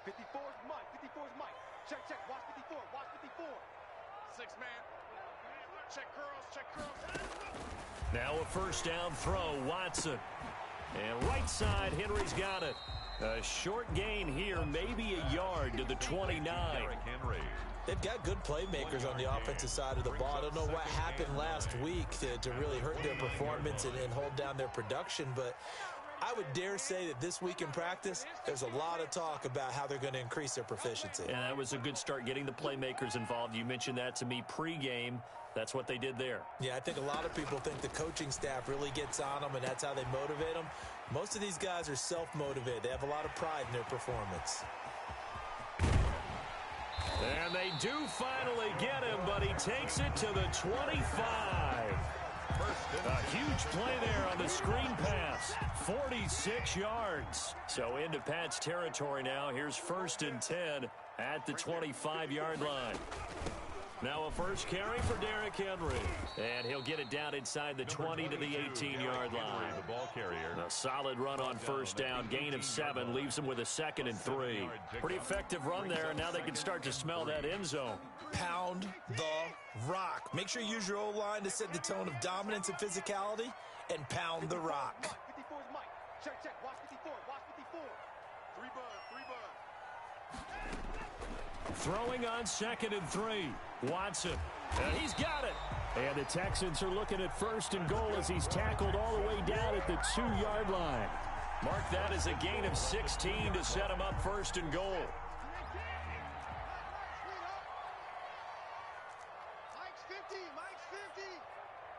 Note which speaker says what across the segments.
Speaker 1: 54 is Mike. 54 is Mike. Check, check. Watch 54. Watch 54.
Speaker 2: 6-man. Check curls. Check curls.
Speaker 3: Now a first down throw, Watson. And right side, Henry's got it. A short gain here, maybe a yard to the 29.
Speaker 4: They've got good playmakers on the offensive side of the ball. I don't know what happened last week to really hurt their performance and hold down their production, but I would dare say that this week in practice, there's a lot of talk about how they're going to increase their proficiency.
Speaker 3: And that was a good start, getting the playmakers involved. You mentioned that to me pregame. That's what they did there.
Speaker 4: Yeah, I think a lot of people think the coaching staff really gets on them, and that's how they motivate them. Most of these guys are self-motivated. They have a lot of pride in their performance.
Speaker 3: And they do finally get him, but he takes it to the 25. A huge play there on the screen pass. 46 yards. So into Pat's territory now. Here's 1st and 10 at the 25-yard line. Now a first carry for Derrick Henry. And he'll get it down inside the 20 to the 18-yard line.
Speaker 5: The ball carrier.
Speaker 3: A solid run on first down. Gain of 7. Leaves him with a 2nd and 3. Pretty effective run there, and now they can start to smell that end zone.
Speaker 4: Pound the rock. Make sure you use your O-line to set the tone of dominance and physicality, and pound the rock.
Speaker 1: 54 is Mike. Check, check. Watch 54. Watch 54. 3 bud. 3 bud.
Speaker 3: Throwing on 2nd and 3. Watson. And he's got it. And the Texans are looking at 1st and goal as he's tackled all the way down at the 2-yard line. Mark that as a gain of 16 to set him up 1st and goal.
Speaker 2: Mike's 50. Mike's 50.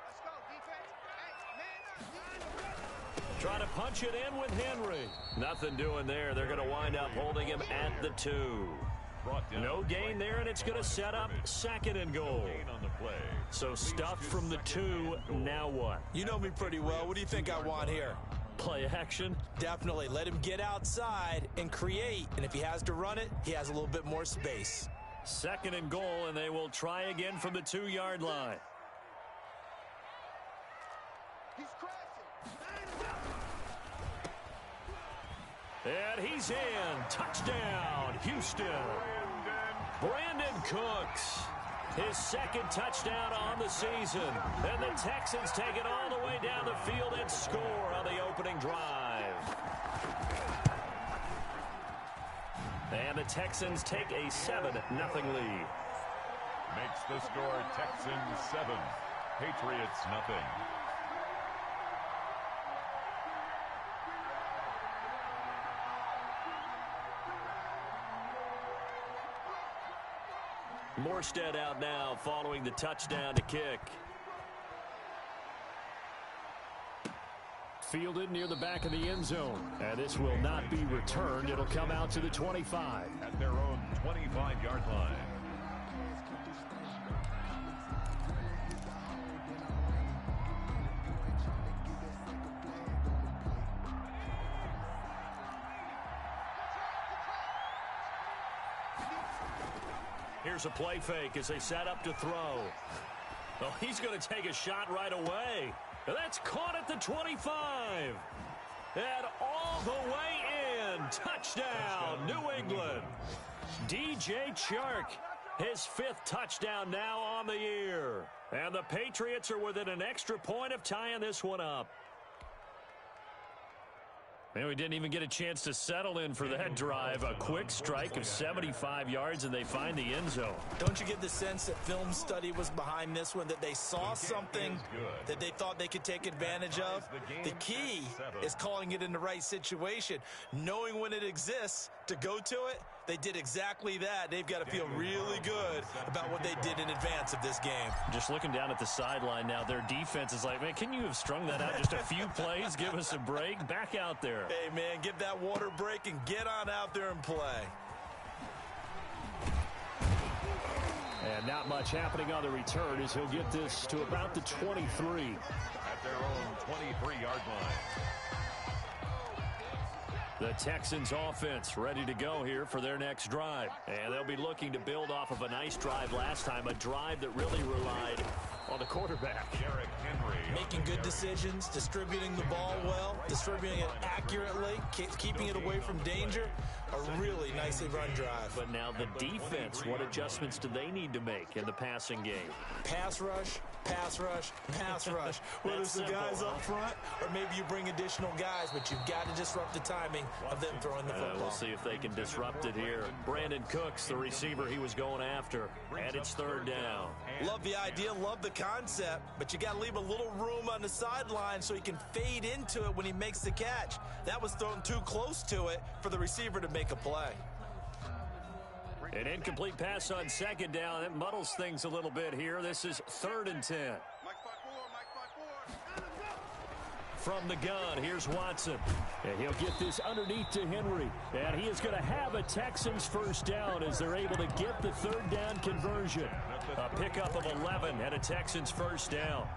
Speaker 2: Let's go, defense. Hey, man.
Speaker 3: Trying to punch it in with Henry. Nothing doing there. They're going to wind up holding him at the 2. No gain there, and it's going to set up 2nd and goal. So stuffed from the 2, now what?
Speaker 4: You know me pretty well. What do you think I want here?
Speaker 3: Play action?
Speaker 4: Definitely. Let him get outside and create. And if he has to run it, he has a little bit more space.
Speaker 3: 2nd and goal, and they will try again from the 2-yard line.
Speaker 1: He's crashing.
Speaker 3: And he's in. Touchdown, Houston. Brandon Cooks. His 2nd touchdown on the season. And the Texans take it all the way down the field and score on the opening drive. And the Texans take a 7-0 lead.
Speaker 5: Makes the score Texans 7, Patriots nothing.
Speaker 3: Morstead out now following the touchdown to kick. Fielded near the back of the end zone. And this will not be returned. It'll come out to the 25.
Speaker 5: At their own 25-yard line.
Speaker 3: Here's a play fake as they set up to throw. Oh, he's going to take a shot right away. That's caught at the 25. And all the way in. Touchdown, New England. DJ Chark, his 5th touchdown now on the year. And the Patriots are within an extra point of tying this one up. Man, we didn't even get a chance to settle in for that drive. A quick strike of 75 yards, and they find the end zone.
Speaker 4: Don't you get the sense that film study was behind this one, that they saw something that they thought they could take advantage of? The key is calling it in the right situation, knowing when it exists to go to it. They did exactly that. They've got to feel really good about what they did in advance of this game.
Speaker 3: Just looking down at the sideline now, their defense is like, man, can you have strung that out just a few plays? Give us a break. Back out there.
Speaker 4: Hey, man, give that water break and get on out there and play.
Speaker 3: And not much happening on the return as he'll get this to about the 23.
Speaker 5: At their own 23-yard line.
Speaker 3: The Texans offense ready to go here for their next drive. And they'll be looking to build off of a nice drive last time, a drive that really relied on the quarterback.
Speaker 5: Derrick Henry.
Speaker 4: Making good decisions, distributing the ball well, distributing it accurately, keeping it away from danger. A really nicely run drive.
Speaker 3: But now the defense, what adjustments do they need to make in the passing game?
Speaker 4: Pass rush, pass rush, pass rush. Whether it's the guys up front or maybe you bring additional guys, but you've got to disrupt the timing of them throwing the football.
Speaker 3: We'll see if they can disrupt it here. Brandon Cooks, the receiver he was going after, and it's third down.
Speaker 4: Love the idea, love the concept, but you got to leave a little room on the sideline so he can fade into it when he makes the catch. That was thrown too close to it for the receiver to make a play.
Speaker 3: An incomplete pass on second down. It muddles things a little bit here. This is 3rd and 10. From the gun, here's Watson. And he'll get this underneath to Henry. And he is going to have a Texans first down as they're able to get the 3rd down conversion. A pickup of 11 and a Texans first down.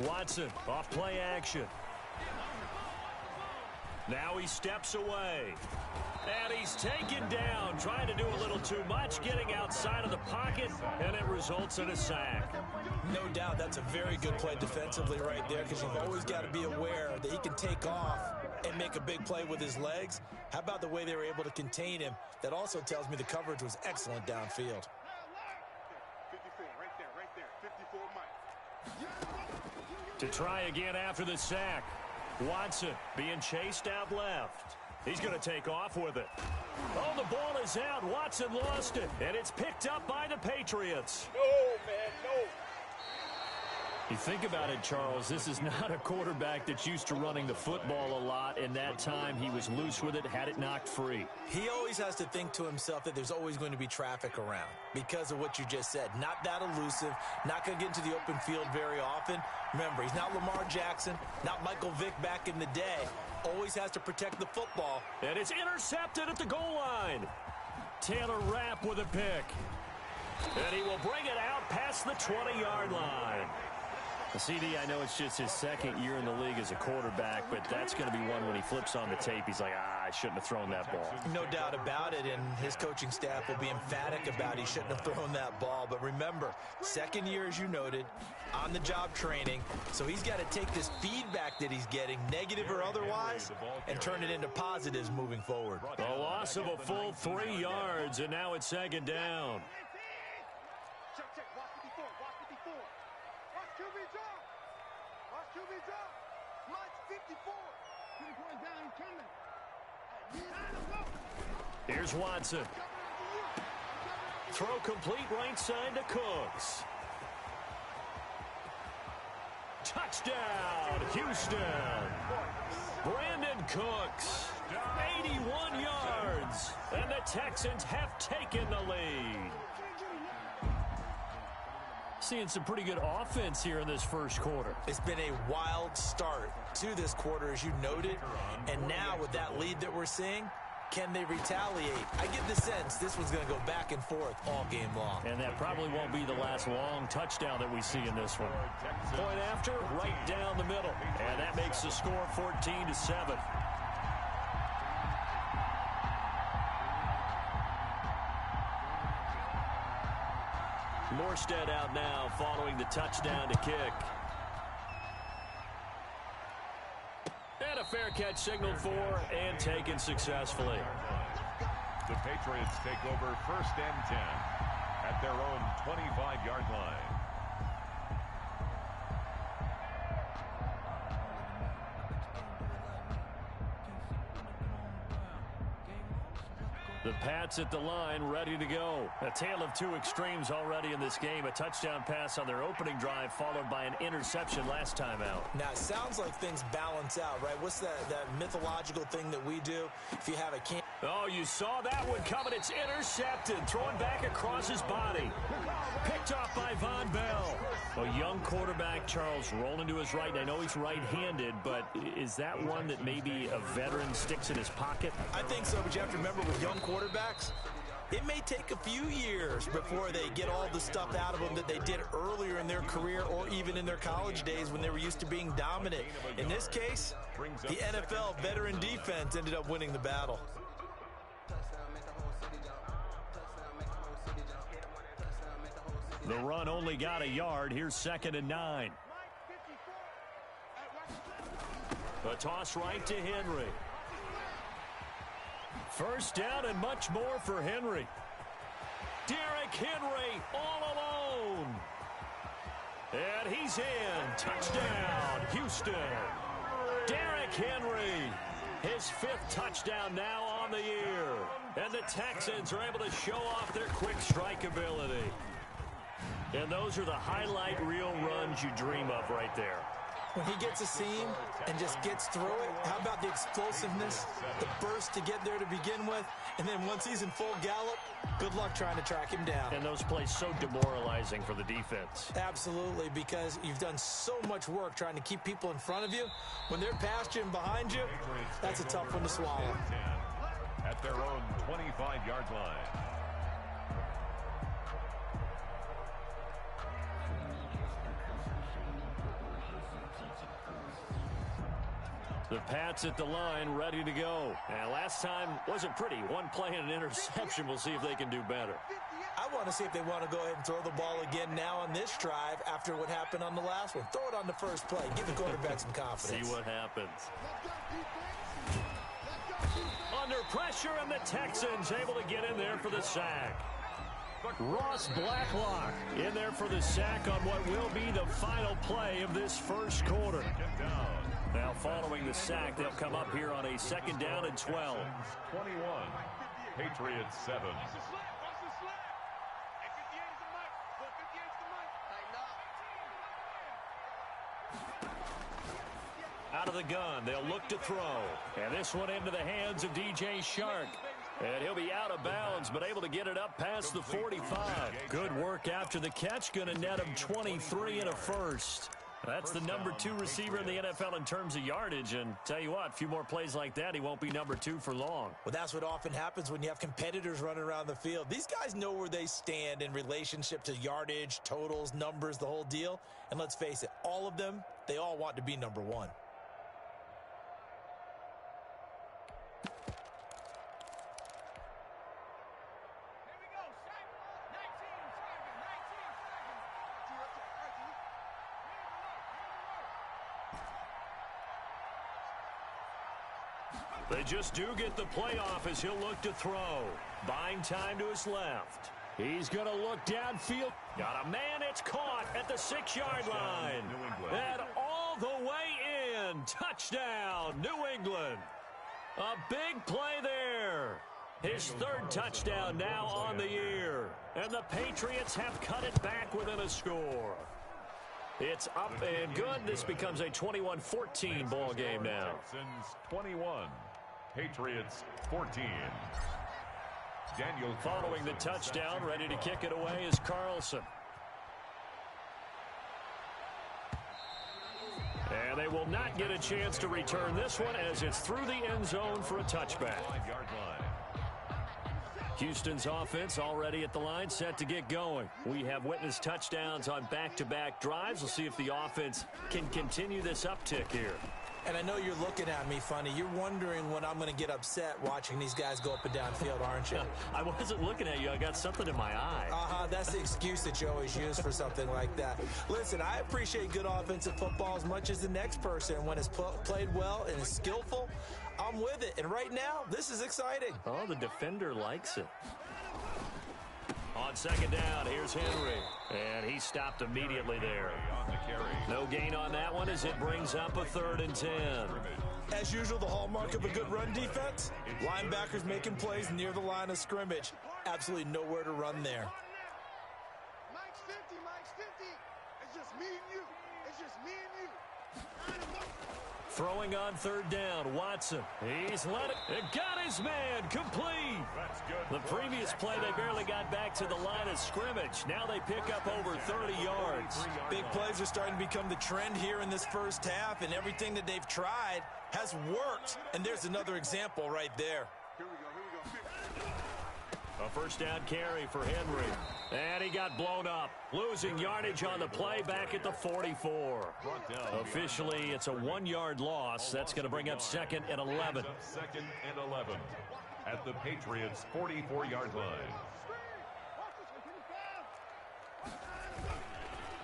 Speaker 3: Watson off play action. Now he steps away. And he's taken down, trying to do a little too much, getting outside of the pocket, and it results in a sack.
Speaker 4: No doubt that's a very good play defensively right there, because you've always got to be aware that he can take off and make a big play with his legs. How about the way they were able to contain him? That also tells me the coverage was excellent downfield.
Speaker 2: 54, right there, 54 Mike.
Speaker 3: To try again after the sack. Watson being chased out left. He's going to take off with it. Oh, the ball is out. Watson lost it, and it's picked up by the Patriots.
Speaker 2: No, man, no.
Speaker 3: You think about it, Charles, this is not a quarterback that's used to running the football a lot. In that time, he was loose with it, had it knocked free.
Speaker 4: He always has to think to himself that there's always going to be traffic around because of what you just said. Not that elusive, not going to get into the open field very often. Remember, he's not Lamar Jackson, not Michael Vick back in the day. Always has to protect the football.
Speaker 3: And it's intercepted at the goal line. Taylor Rapp with a pick. And he will bring it out past the 20-yard line. CD, I know it's just his second year in the league as a quarterback, but that's going to be one when he flips on the tape, he's like, I shouldn't have thrown that ball.
Speaker 4: No doubt about it, and his coaching staff will be emphatic about he shouldn't have thrown that ball. But remember, second year, as you noted, on-the-job training, so he's got to take this feedback that he's getting, negative or otherwise, and turn it into positives moving forward.
Speaker 3: A loss of a full 3 yards, and now it's second down.
Speaker 2: Check, watch 54, watch 54. Watch QB drop. Watch QB drop. Watch 54. 24 down, coming.
Speaker 3: Here's Watson. Throw complete right side to Cooks. Touchdown, Houston. Brandon Cooks, 81 yards, and the Texans have taken the lead. Seeing some pretty good offense here in this first quarter.
Speaker 4: It's been a wild start to this quarter, as you noted, and now with that lead that we're seeing, can they retaliate? I get the sense this one's going to go back and forth all game long.
Speaker 3: And that probably won't be the last long touchdown that we see in this one. Point after, right down the middle. And that makes the score 14-7. Morstead out now following the touchdown to kick. And a fair catch signaled for and taken successfully.
Speaker 5: The Patriots take over 1st and 10 at their own 25-yard line.
Speaker 3: The Pats at the line, ready to go. A tale of two extremes already in this game. A touchdown pass on their opening drive, followed by an interception last time out.
Speaker 4: Now, it sounds like things balance out, right? What's that mythological thing that we do? If you have a can.
Speaker 3: Oh, you saw that one coming. It's intercepted. Throwing back across his body. Picked off by Von Bell. A young quarterback, Charles, rolling to his right. And I know he's right-handed, but is that one that maybe a veteran sticks in his pocket?
Speaker 4: I think so, but you have to remember with young quarterbacks, it may take a few years before they get all the stuff out of them that they did earlier in their career or even in their college days when they were used to being dominant. In this case, the NFL veteran defense ended up winning the battle.
Speaker 3: The run only got a yard. Here's 2nd and 9. A toss right to Henry. First down and much more for Henry. Derrick Henry all alone. And he's in. Touchdown, Houston. Derrick Henry, his 5th touchdown now on the year. And the Texans are able to show off their quick strike ability. And those are the highlight reel runs you dream of right there.
Speaker 4: When he gets a seam and just gets through it, how about the explosiveness, the burst to get there to begin with, and then once he's in full gallop, good luck trying to track him down.
Speaker 3: And those plays so demoralizing for the defense.
Speaker 4: Absolutely, because you've done so much work trying to keep people in front of you. When they're past you and behind you, that's a tough one to swallow.
Speaker 5: At their own 25-yard line.
Speaker 3: The Pats at the line, ready to go. And last time wasn't pretty. One play and an interception. We'll see if they can do better.
Speaker 4: I want to see if they want to go ahead and throw the ball again now on this drive after what happened on the last one. Throw it on the first play. Give the quarterback some confidence.
Speaker 3: See what happens. Under pressure, and the Texans able to get in there for the sack. Ross Blacklock in there for the sack on what will be the final play of this first quarter. Now following the sack, they'll come up here on a 2nd down and 12.
Speaker 5: 21. Patriots 7.
Speaker 3: Out of the gun, they'll look to throw. And this one into the hands of DJ Chark. And he'll be out of bounds, but able to get it up past the 45. Good work after the catch. Going to net him 23 and a first. That's the number 2 receiver in the NFL in terms of yardage. And tell you what, a few more plays like that, he won't be number 2 for long.
Speaker 4: Well, that's what often happens when you have competitors running around the field. These guys know where they stand in relationship to yardage, totals, numbers, the whole deal. And let's face it, all of them, they all want to be number 1.
Speaker 3: They just do get the playoff as he'll look to throw. Buying time to his left. He's going to look downfield. Got a man, it's caught at the 6-yard line. And all the way in. Touchdown, New England. A big play there. His 3rd touchdown now on the year. And the Patriots have cut it back within a score. It's up and good. This becomes a 21-14 ball game now.
Speaker 5: 21. Patriots 14. Daniel
Speaker 3: following the touchdown, ready to kick it away is Carlson. And they will not get a chance to return this one as it's through the end zone for a touchback. Houston's offense already at the line, set to get going. We have witnessed touchdowns on back-to-back drives. We'll see if the offense can continue this uptick here.
Speaker 4: And I know you're looking at me funny. You're wondering when I'm going to get upset watching these guys go up and down field, aren't you?
Speaker 3: I wasn't looking at you. I got something in my eye.
Speaker 4: That's the excuse that you always use for something like that. Listen, I appreciate good offensive football as much as the next person. When it's played well and is skillful, I'm with it. And right now, this is exciting.
Speaker 3: Oh, the defender likes it. On 2nd down, here's Henry. And he stopped immediately there. No gain on that one as it brings up a 3rd and 10.
Speaker 4: As usual, the hallmark of a good run defense, linebackers making plays near the line of scrimmage. Absolutely nowhere to run there.
Speaker 2: Mike's 50, Mike's 50. It's just me and you. It's just me and you.
Speaker 3: Throwing on 3rd down, Watson. He's let it. It got his man complete.
Speaker 5: That's good.
Speaker 3: The previous play, they barely got back to the line of scrimmage. Now they pick up over 30 yards.
Speaker 4: Big plays are starting to become the trend here in this first half, and everything that they've tried has worked. And there's another example right there.
Speaker 2: Here we go.
Speaker 3: A 1st down carry for Henry. And he got blown up. Losing yardage on the play back at the 44. Officially, it's a 1-yard loss. That's going to bring up 2nd and 11.
Speaker 5: 2nd and 11 at the Patriots' 44-yard line.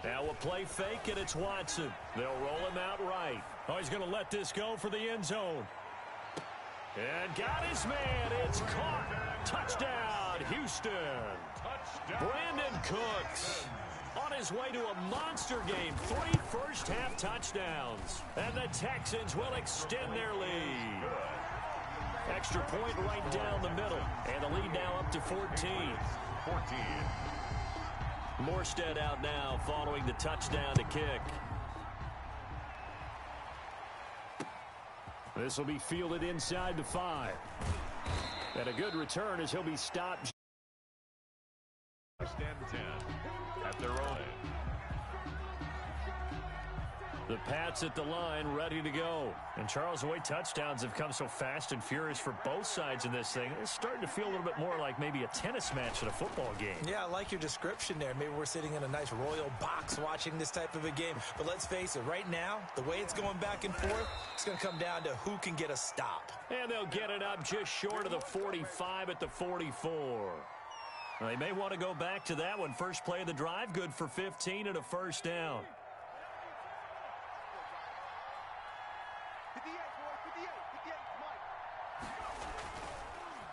Speaker 3: Now a play fake, and it's Watson. They'll roll him out right. Oh, he's going to let this go for the end zone. And got his man. It's caught. Touchdown, Houston. Touchdown. Brandon Cooks on his way to a monster game. 3 first-half touchdowns. And the Texans will extend their lead. Extra point right down the middle. And the lead now up to 14. Morstead out now following the touchdown to kick. This will be fielded inside the 5. And a good return as he'll be stopped.
Speaker 5: Stand 10 at their own.
Speaker 3: The Pats at the line, ready to go. And Charles, the way touchdowns have come so fast and furious for both sides in this thing, it's starting to feel a little bit more like maybe a tennis match at a football game. Yeah, I like your description there. Maybe we're sitting in a nice royal box watching this type of a game. But let's face it, right now, the way it's going back and forth, it's going to come down to who can get a stop. And they'll get it up just short of the 45 at the 44. Well, they may want to go back to that one. First play of the drive, good for 15 and a first down.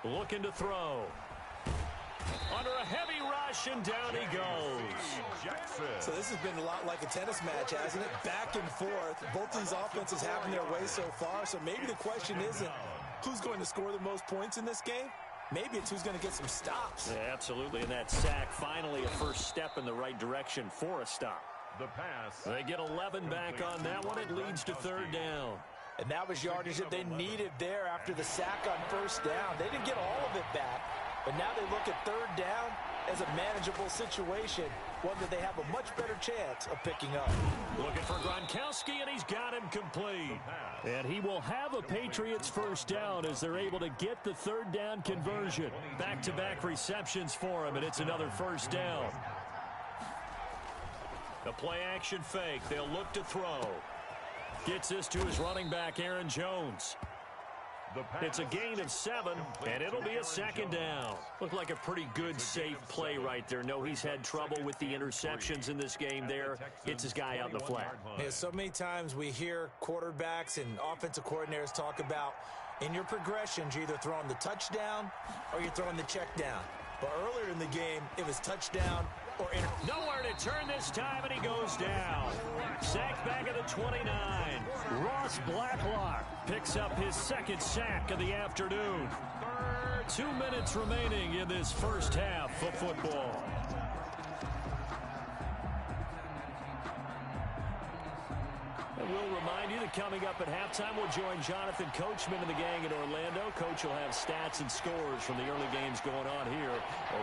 Speaker 3: Looking to throw. Under a heavy rush, and down he goes. So this has been a lot like a tennis match, hasn't it? Back and forth. Both these offenses having their way so far. So maybe the question isn't who's going to score the most points in this game. Maybe it's who's going to get some stops. Yeah, absolutely. And that sack, finally a first step in the right direction for a stop.
Speaker 5: The pass.
Speaker 3: They get 11 back on that one. It leads to third down. And that was yardage that they needed there after the sack on first down. They didn't get all of it back, but now they look at third down as a manageable situation, one that they have a much better chance of picking up. Looking for Gronkowski, and he's got him complete. And he will have a Patriots first down as they're able to get the third down conversion. Back-to-back receptions for him, and it's another first down. A play-action fake. They'll look to throw. Gets this to his running back, Aaron Jones. It's a gain of 7, and it'll be a second down. Looked like a pretty good, safe play right there. No, he's had trouble with the interceptions in this game there. Gets his guy out in the flat. Yeah, so many times we hear quarterbacks and offensive coordinators talk about in your progressions, you're either throwing the touchdown or you're throwing the check down. But earlier in the game, it was touchdown or nowhere to turn this time, and he goes down. Sacked back at the 29. Ross Blacklock picks up his second sack of the afternoon. 2 minutes remaining in this first half of football. And we'll remind you that coming up at halftime, we'll join Jonathan Coachman and the gang in Orlando. Coach will have stats and scores from the early games going on here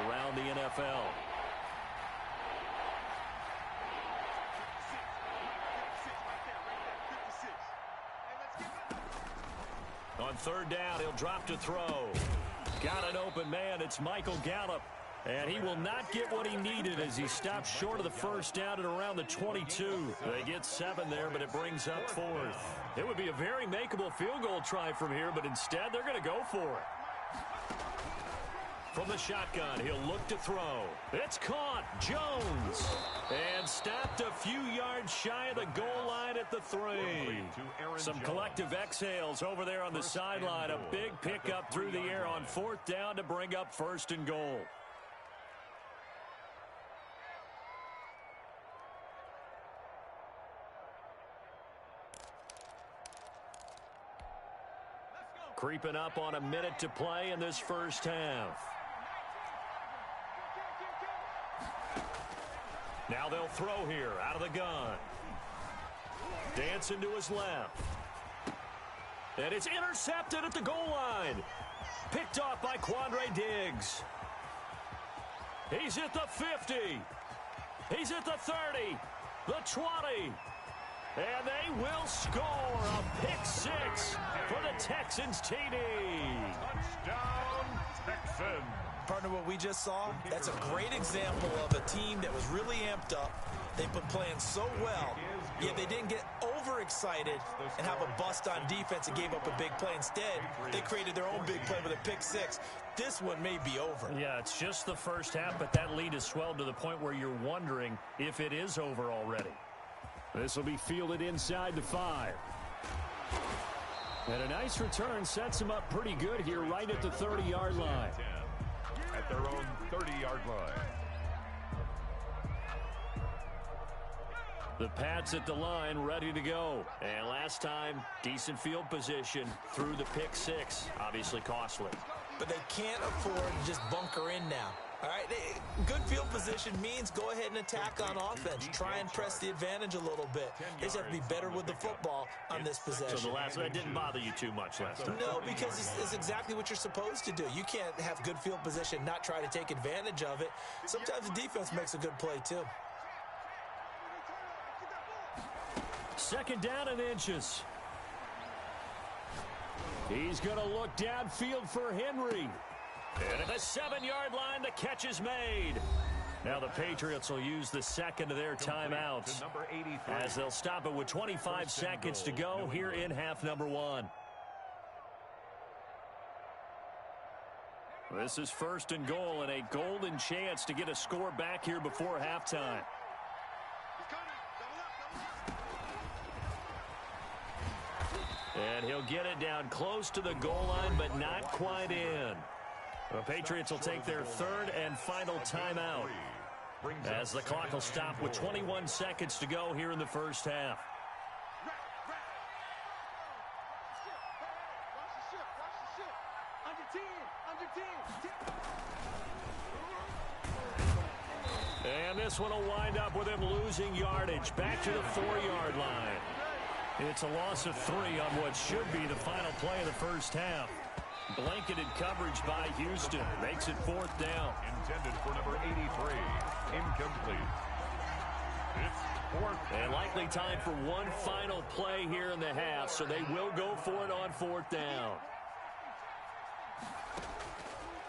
Speaker 3: around the NFL. On third down, he'll drop to throw. Got an open man. It's Michael Gallup. And he will not get what he needed as he stops short of the first down at around the 22. They get 7 there, but it brings up 4th. It would be a very makeable field goal try from here, but instead they're going to go for it. From the shotgun, he'll look to throw. It's caught. Jones. And stopped a few yards shy of the goal line at the 3. Some collective exhales over there on the sideline. A big pickup through the air on 4th down to bring up 1st and goal. Creeping up on a minute to play in this first half. Now they'll throw here out of the gun. Dancing to his left. And it's intercepted at the goal line. Picked off by Quandre Diggs. He's at the 50. He's at the 30. The 20. And they will score a pick 6 for the Texans TD.
Speaker 5: Touchdown, Texans.
Speaker 4: Partner, what we just saw, that's a great example of a team that was really amped up. They've been playing so well, yet they didn't get overexcited and have a bust on defense and gave up a big play. Instead, they created their own big play with a pick six. This one may be over.
Speaker 3: Yeah, it's just the first half, but that lead has swelled to the point where you're wondering if it is over already. This will be fielded inside the 5. And a nice return sets them up pretty good here right at the 30-yard line.
Speaker 5: At their own 30-yard line.
Speaker 3: The Pats at the line, ready to go. And last time, decent field position through the pick six. Obviously costly.
Speaker 4: But they can't afford to just bunker in now. All right, good field position means go ahead and attack on offense. Try and press the advantage a little bit. They just have to be better with the football on this possession.
Speaker 3: So the last one didn't bother you too much last time?
Speaker 4: No, because it's exactly what you're supposed to do. You can't have good field position, not try to take advantage of it. Sometimes the defense makes a good play, too.
Speaker 3: Second down and inches. He's going to look downfield for Henry. And at the 7-yard line, the catch is made. Now the Patriots will use the second of their timeouts as they'll stop it with 25 seconds to go here in half number 1. This is first and goal and a golden chance to get a score back here before halftime. And he'll get it down close to the goal line, but not quite in. The Patriots will take their third and final timeout as the clock will stop with 21 seconds to go here in the first half. And this one will wind up with him losing yardage back to the 4-yard line. It's a loss of 3 on what should be the final play of the first half. Blanketed coverage by Houston makes it 4th down.
Speaker 5: Intended for number 83. Incomplete. It's 4th.
Speaker 3: And likely time for one final play here in the half, so they will go for it on 4th down.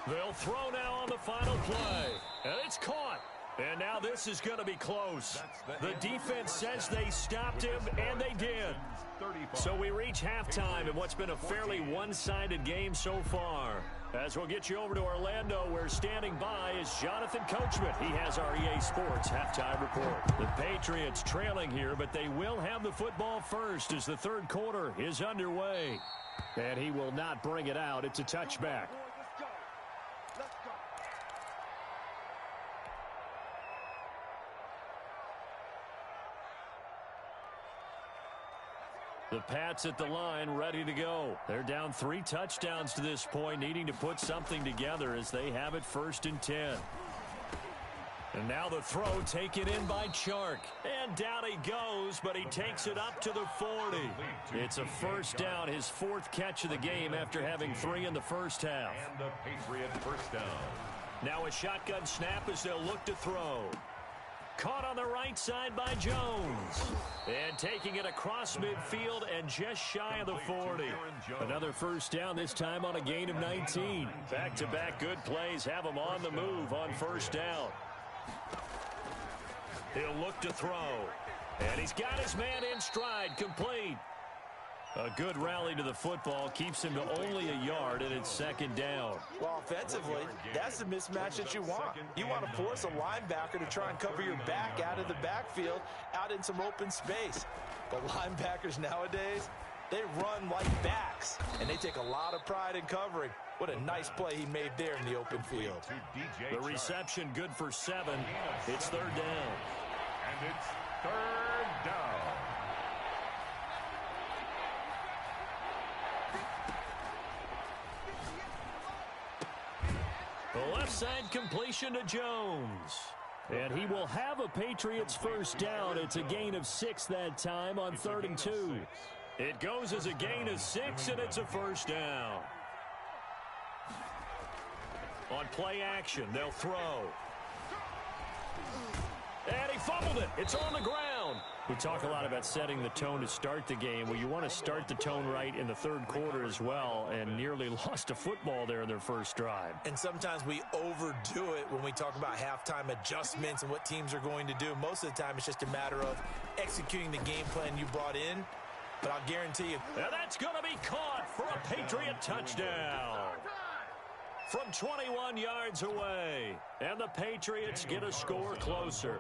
Speaker 3: They'll throw now on the final play. And it's caught. And now this is going to be close. The defense says they stopped him, and they did. So we reach halftime in what's been a fairly one-sided game so far. As we'll get you over to Orlando, where standing by is Jonathan Coachman. He has our EA Sports halftime report. The Patriots trailing here, but they will have the football first as the third quarter is underway. And he will not bring it out. It's a touchback. The Pats at the line, ready to go. They're down 3 touchdowns to this point, needing to put something together as they have it 1st and 10. And now the throw taken in by Chark. And down he goes, but he takes it up to the 40. It's a first down, his 4th catch of the game after having 3 in the first half.
Speaker 5: And the Patriot first down.
Speaker 3: Now a shotgun snap as they'll look to throw. Caught on the right side by Jones. And taking it across midfield and just shy of the 40. Another first down, this time on a gain of 19. Back-to-back good plays have him on the move on 1st down. He'll look to throw. And he's got his man in stride, complete. A good rally to the football keeps him to only a yard, and it's 2nd down.
Speaker 4: Well, offensively, that's the mismatch that you want. You want to force a linebacker to try and cover your back out of the backfield, out in some open space. But linebackers nowadays, they run like backs, and they take a lot of pride in covering. What a nice play he made there in the open field.
Speaker 3: The reception good for 7. It's 3rd down.
Speaker 5: And it's 3rd down.
Speaker 3: The left side completion to Jones. And he will have a Patriots first down. It's a gain of 6 that time on 3rd and 2. It goes as a gain of 6, and it's a first down. On play action, they'll throw. And he fumbled it. It's on the ground. We talk a lot about setting the tone to start the game. Well, you want to start the tone right in the third quarter as well, and nearly lost a football there in their first drive.
Speaker 4: And sometimes we overdo it when we talk about halftime adjustments and what teams are going to do. Most of the time, it's just a matter of executing the game plan you brought in. But I'll guarantee you.
Speaker 3: And that's going to be caught for a Patriot touchdown. From 21 yards away. And the Patriots get a score closer.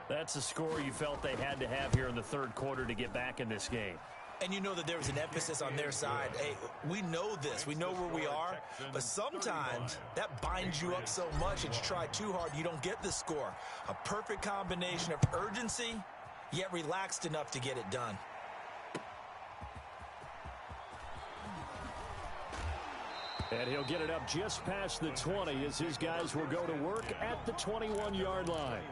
Speaker 3: That's a score you felt they had to have here in the third quarter to get back in this game.
Speaker 4: And you know that there was an emphasis on their side. Hey, we know this. We know where we are. But sometimes that binds you up so much that you try too hard, you don't get the score. A perfect combination of urgency, yet relaxed enough to get it done.
Speaker 3: And he'll get it up just past the 20 as his guys will go to work at the 21-yard line.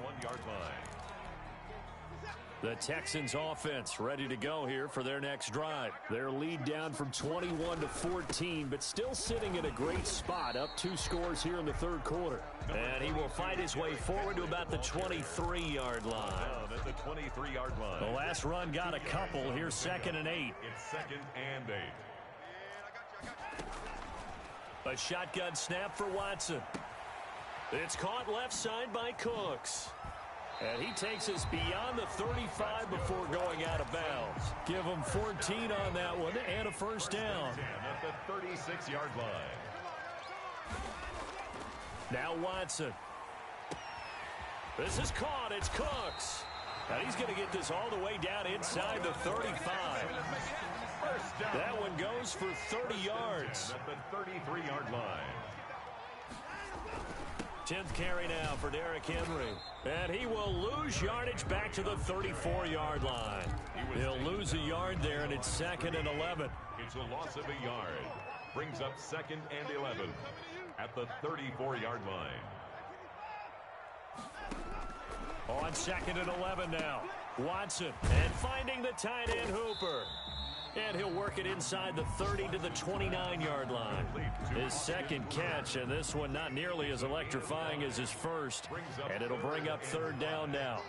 Speaker 3: The Texans offense ready to go here for their next drive. Their lead down from 21 to 14, but still sitting in a great spot, up 2 scores here in the third quarter. And he will fight his way forward to about the 23-yard line.
Speaker 5: At the 23-yard line.
Speaker 3: The last run got a couple. Here's 2nd and 8.
Speaker 5: It's 2nd and 8.
Speaker 3: A shotgun snap for Watson. It's caught left side by Cooks. And he takes us beyond the 35 before going out of bounds. Give him 14 on that one and a first down.
Speaker 5: At the 36-yard line.
Speaker 3: Now Watson. This is caught. It's Cooks. And he's going to get this all the way down inside the 35. That one goes for 30 yards.
Speaker 5: At the 33-yard line.
Speaker 3: 10th carry now for Derrick Henry. And he will lose yardage back to the 34-yard line. He'll lose a yard there, and it's 2nd and 11.
Speaker 5: It's a loss of a yard. Brings up 2nd and 11 at the 34-yard line.
Speaker 3: On 2nd and 11 now. Watson and finding the tight end Hooper. And he'll work it inside the 30 to the 29-yard line. His second catch, and this one not nearly as electrifying as his first. And it'll bring up 3rd down now.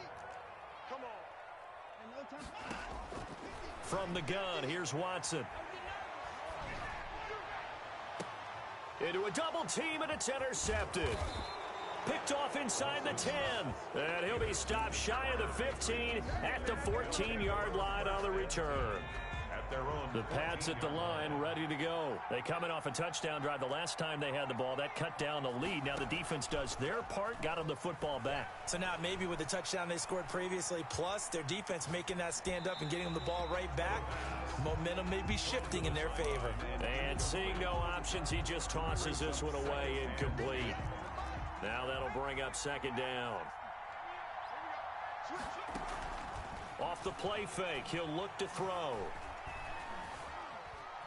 Speaker 3: From the gun, here's Watson. Into a double team, and it's intercepted. Picked off inside the 10. And he'll be stopped shy of the 15 at the 14-yard line on the return. The Pats at the line, ready to go. They coming off a touchdown drive the last time they had the ball. That cut down the lead. Now the defense does their part, got them the football back.
Speaker 4: So now maybe with the touchdown they scored previously, plus their defense making that stand up and getting them the ball right back, momentum may be shifting in their favor.
Speaker 3: And seeing no options, he just tosses this one away incomplete. Now that'll bring up 2nd down. Off the play fake, he'll look to throw.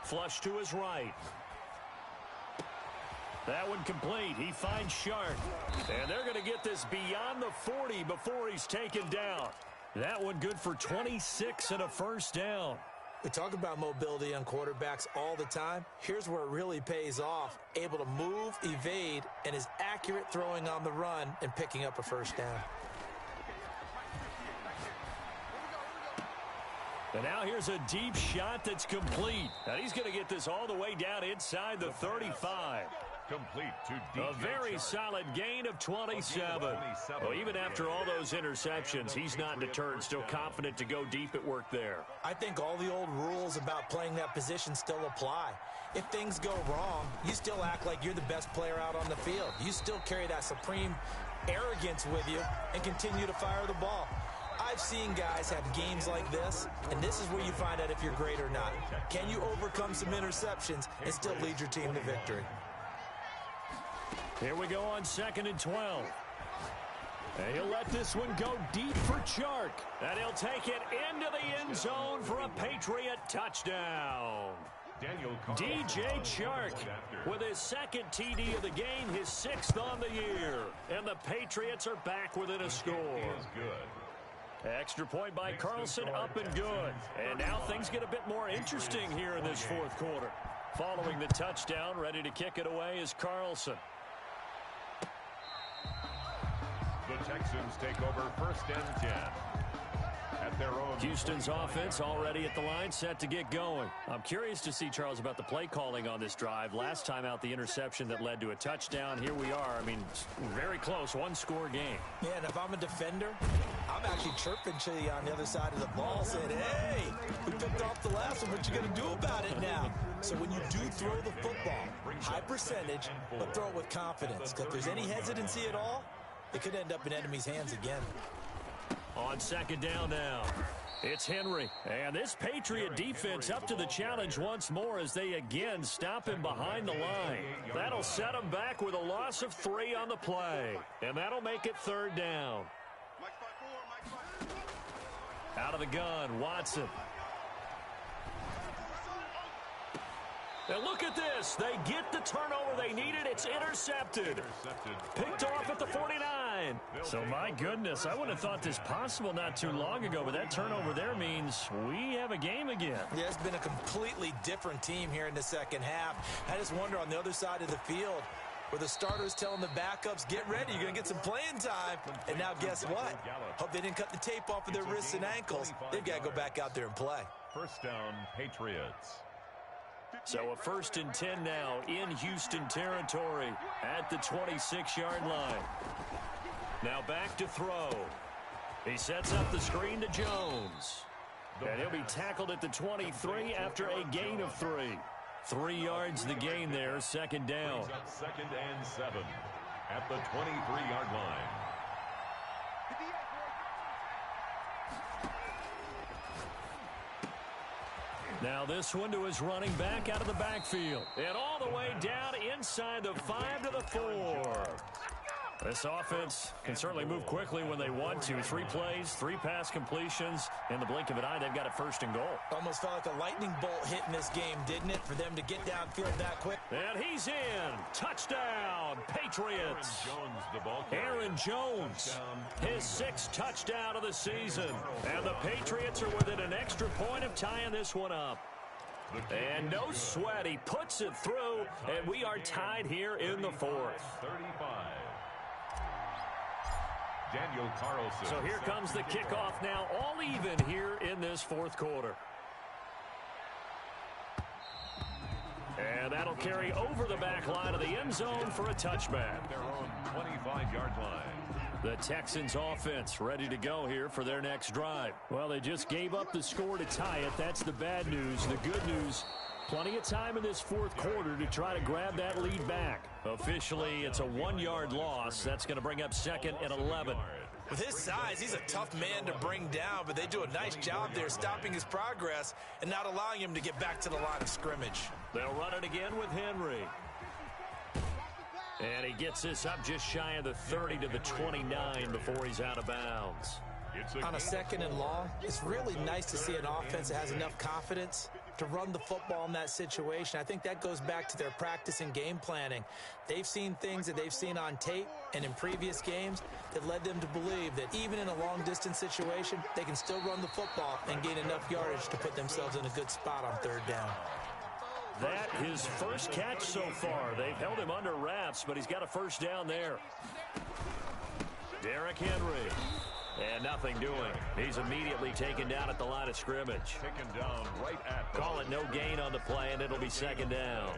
Speaker 3: Flush to his right. That one complete. He finds Shark. And they're going to get this beyond the 40 before he's taken down. That one good for 26 and a first down.
Speaker 4: We talk about mobility on quarterbacks all the time. Here's where it really pays off. Able to move, evade, and is accurate throwing on the run and picking up a first down.
Speaker 3: And now here's a deep shot that's complete. And he's going to get this all the way down inside the 35.
Speaker 5: Complete to DJ
Speaker 3: A very solid gain of 27. Well, even after all those interceptions, he's not deterred, still confident to go deep at work there.
Speaker 4: I think all the old rules about playing that position still apply. If things go wrong, you still act like you're the best player out on the field. You still carry that supreme arrogance with you and continue to fire the ball. I've seen guys have games like this, and this is where you find out if you're great or not. Can you overcome some interceptions and still lead your team to victory?
Speaker 3: Here we go on 2nd and 12. And he'll let this one go deep for Chark. And he'll take it into the end zone for a Patriot touchdown. DJ Chark with his 2nd TD of the game, his 6th on the year. And the Patriots are back within a score. Extra point by Carlson, up and good. And now things get a bit more interesting here in this fourth quarter. Following the touchdown, ready to kick it away is Carlson.
Speaker 5: The The Texans take over 1st and 10. At their own.
Speaker 3: Houston's offense already at the line, set to get going. I'm curious to see, Charles, about the play calling on this drive. Last time out, the interception that led to a touchdown. Here we are. I mean, very close, one-score game.
Speaker 4: Yeah, and if I'm a defender, I'm actually chirping to you on the other side of the ball, saying, hey, we picked off the last one. What you going to do about it now? So when you do throw the football, high percentage, but throw it with confidence. If there's any hesitancy at all, it could end up in enemy's hands again.
Speaker 3: On 2nd down now, it's Henry. And this Patriot defense up to the challenge once more as they again stop him behind the line. That'll set him back with a loss of 3 on the play. And that'll make it 3rd down. Out of the gun, Watson. And look at this. They get the turnover they needed. It's intercepted. Picked off at the 49. So, my goodness, I wouldn't have thought this possible not too long ago, but that turnover there means we have a game again.
Speaker 4: Yeah, it's been a completely different team here in the second half. I just wonder on the other side of the field, where the starters telling the backups, get ready, you're going to get some playing time. And now guess what? Hope they didn't cut the tape off of their wrists and ankles. They've got to go back out there and play.
Speaker 5: 1st down, Patriots.
Speaker 3: So a 1st and 10 now in Houston territory at the 26-yard line. Now back to throw. He sets up the screen to Jones. And he'll be tackled at the 23 after a gain of 3. 3 yards the gain there, 2nd down.
Speaker 5: 2nd and 7 at the 23-yard line.
Speaker 3: Now this one to his running back out of the backfield. And all the way down inside the 5 to the 4. This offense can certainly move quickly when they want to. 3 plays, 3 pass completions. In the blink of an eye, they've got a 1st and goal.
Speaker 4: Almost felt like a lightning bolt hit in this game, didn't it, for them to get downfield that quick?
Speaker 3: And he's in. Touchdown, Patriots. Aaron Jones, his 6th touchdown of the season. And the Patriots are within an extra point of tying this one up. And no sweat, he puts it through, and we are tied here in the 4th.
Speaker 5: 35. Daniel Carlson.
Speaker 3: So here comes the kickoff now, all even here in this 4th quarter. And that'll carry over the back line of the end zone for a touchback.
Speaker 5: Their own 25-yard line.
Speaker 3: The Texans offense ready to go here for their next drive. Well, they just gave up the score to tie it. That's the bad news. The good news, plenty of time in this 4th quarter to try to grab that lead back. Officially, it's a 1-yard loss. That's going to bring up 2nd and 11.
Speaker 4: With his size, he's a tough man to bring down, but they do a nice job there stopping his progress and not allowing him to get back to the line of scrimmage.
Speaker 3: They'll run it again with Henry. And he gets this up just shy of the 30 to the 29 before he's out of bounds.
Speaker 4: On a 2nd and long, it's really nice to see an offense that has enough confidence to run the football in that situation. I think that goes back to their practice and game planning. They've seen things that they've seen on tape and in previous games that led them to believe that even in a long-distance situation, they can still run the football and gain enough yardage to put themselves in a good spot on 3rd down.
Speaker 3: That his first catch so far. They've held him under wraps, but he's got a 1st down there. Derrick Henry. And nothing doing. He's immediately taken down at the line of scrimmage.
Speaker 5: Taken down right at.
Speaker 3: Call it no gain on the play, and it'll be 2nd down.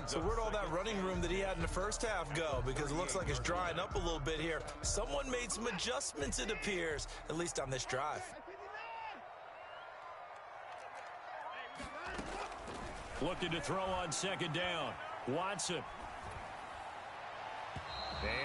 Speaker 4: So where'd all that running room that he had in the first half go? Because it looks like it's drying up a little bit here. Someone made some adjustments, it appears, at least on this drive.
Speaker 3: Looking to throw on 2nd down. Watson.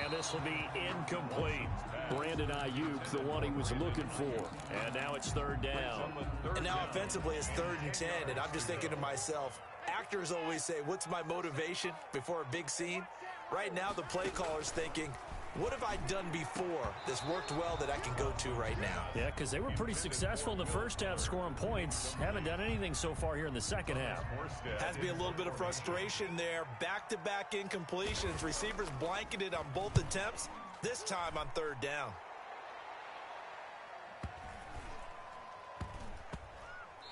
Speaker 3: And this will be incomplete. Brandon Ayuk, the one he was looking for. And now it's 3rd down.
Speaker 4: And now offensively it's 3rd and 10. And I'm just thinking to myself, actors always say, what's my motivation before a big scene? Right now the play caller's thinking, what have I done before that's worked well that I can go to right now?
Speaker 3: Yeah, because they were pretty successful in the first half scoring points. Haven't done anything so far here in the second half.
Speaker 4: Has to be a little bit of frustration there. Back-to-back incompletions. Receivers blanketed on both attempts, this time on 3rd down.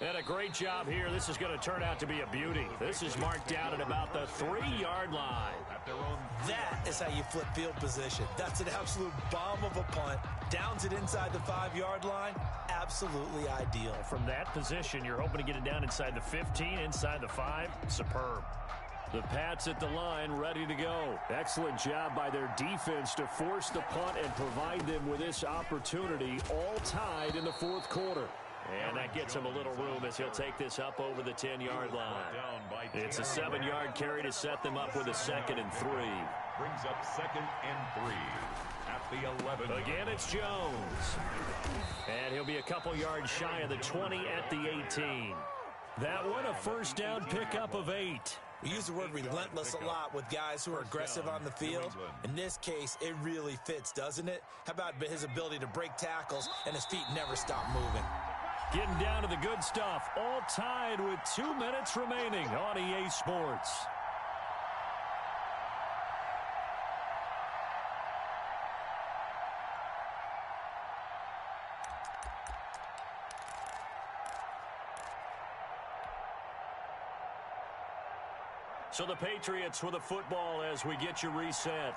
Speaker 3: And a great job here. This is going to turn out to be a beauty. This is marked down at about the 3-yard line.
Speaker 4: That is how you flip field position. That's an absolute bomb of a punt. Downs it inside the 5-yard line. Absolutely ideal.
Speaker 3: From that position, you're hoping to get it down inside the 15, inside the 5. Superb. The Pats at the line, ready to go. Excellent job by their defense to force the punt and provide them with this opportunity, all tied in the fourth quarter. And that gets him a little room as he'll take this up over the 10-yard line. It's a 7-yard carry to set them up with a 2nd and 3.
Speaker 5: Brings up 2nd and 3 at the 11.
Speaker 3: Again, it's Jones. And he'll be a couple yards shy of the 20 at the 18. That one, a first down pickup of 8.
Speaker 4: We use the word relentless a lot with guys who are aggressive on the field. In this case, it really fits, doesn't it? How about his ability to break tackles and his feet never stop moving?
Speaker 3: Getting down to the good stuff, all tied with 2 minutes remaining on EA Sports. So the Patriots with a football as we get you reset.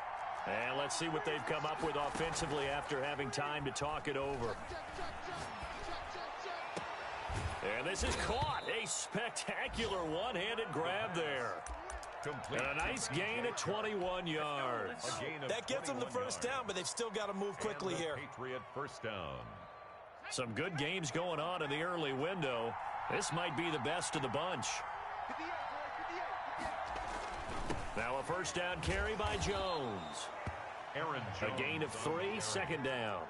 Speaker 3: And let's see what they've come up with offensively after having time to talk it over. And this is caught. A spectacular one-handed grab there. And a nice gain of 21 yards.
Speaker 4: That gets them the first down, but they've still got to move quickly here.
Speaker 5: Patriot first down.
Speaker 3: Some good games going on in the early window. This might be the best of the bunch. Now a first down carry by Jones.
Speaker 5: Aaron Jones.
Speaker 3: A gain of 3, 2nd down.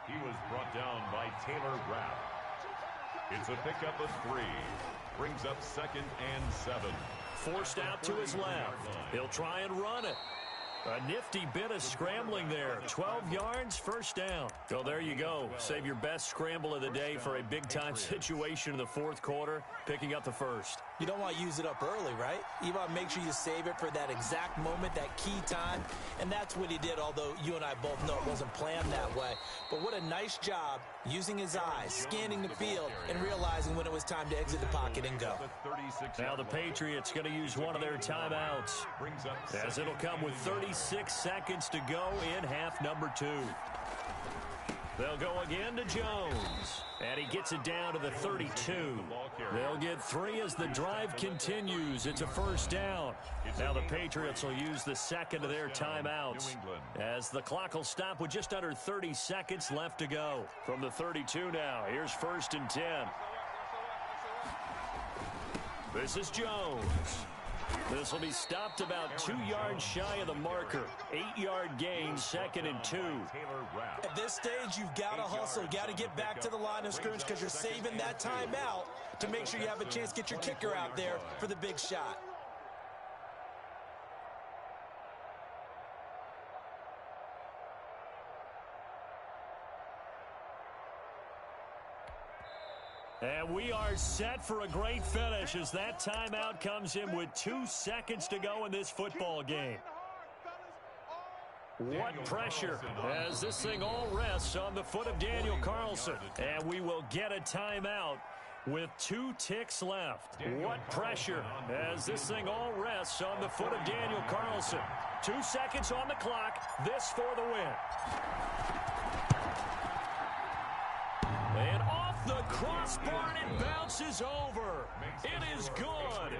Speaker 5: He was brought down by Taylor Rapp. It's a pickup of 3. Brings up 2nd and 7.
Speaker 3: Forced out to his left. He'll try and run it. A nifty bit of scrambling there. 12 yards, first down. So there you go. Save your best scramble of the day for a big-time situation in the fourth quarter, picking up the first.
Speaker 4: You don't want to use it up early, right? You want to make sure you save it for that exact moment, that key time. And that's what he did, although you and I both know it wasn't planned that way. But what a nice job using his eyes, scanning the field, and realizing when it was time to exit the pocket and go.
Speaker 3: Now the Patriots going to use one of their timeouts, as it'll come with 36 seconds to go in half number 2. They'll go again to Jones, and he gets it down to the 32. They'll get 3 as the drive continues. It's a first down. Now the Patriots will use the second of their timeouts, as the clock will stop with just under 30 seconds left to go. From the 32 now, here's 1st and 10. This is Jones. This will be stopped about 2 yards shy of the marker. 8-yard gain, 2nd and 2.
Speaker 4: At this stage, you've got to hustle. You've got to get back to the line of scrimmage because you're saving that timeout to make sure you have a chance to get your kicker out there for the big shot.
Speaker 3: And we are set for a great finish as that timeout comes in with 2 seconds to go in this football game. What pressure as this thing all rests on the foot of Daniel Carlson. And we will get a timeout with 2 ticks left. What pressure as this thing all rests on the foot of Daniel Carlson. 2 seconds on the clock. This for the win. And off the crossbar, and it bounces over. It is good.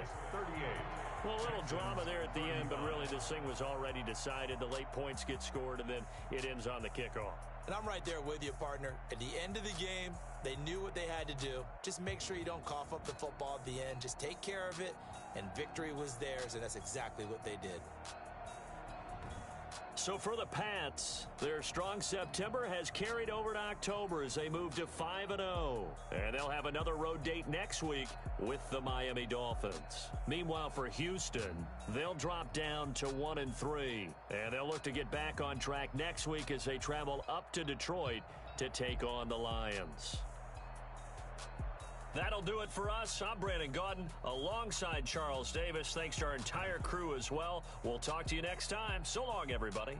Speaker 3: Well, a little drama there at the end, but really this thing was already decided. The late points get scored, and then it ends on the kickoff.
Speaker 4: And I'm right there with you, partner. At the end of the game, they knew what they had to do. Just make sure you don't cough up the football at the end. Just take care of it, and victory was theirs, and that's exactly what they did.
Speaker 3: So for the Pats, their strong September has carried over to October as they move to 5-0. And they'll have another road date next week with the Miami Dolphins. Meanwhile, for Houston, they'll drop down to 1-3. And they'll look to get back on track next week as they travel up to Detroit to take on the Lions. That'll do it for us. I'm Brandon Gaudin alongside Charles Davis. Thanks to our entire crew as well. We'll talk to you next time. So long, everybody.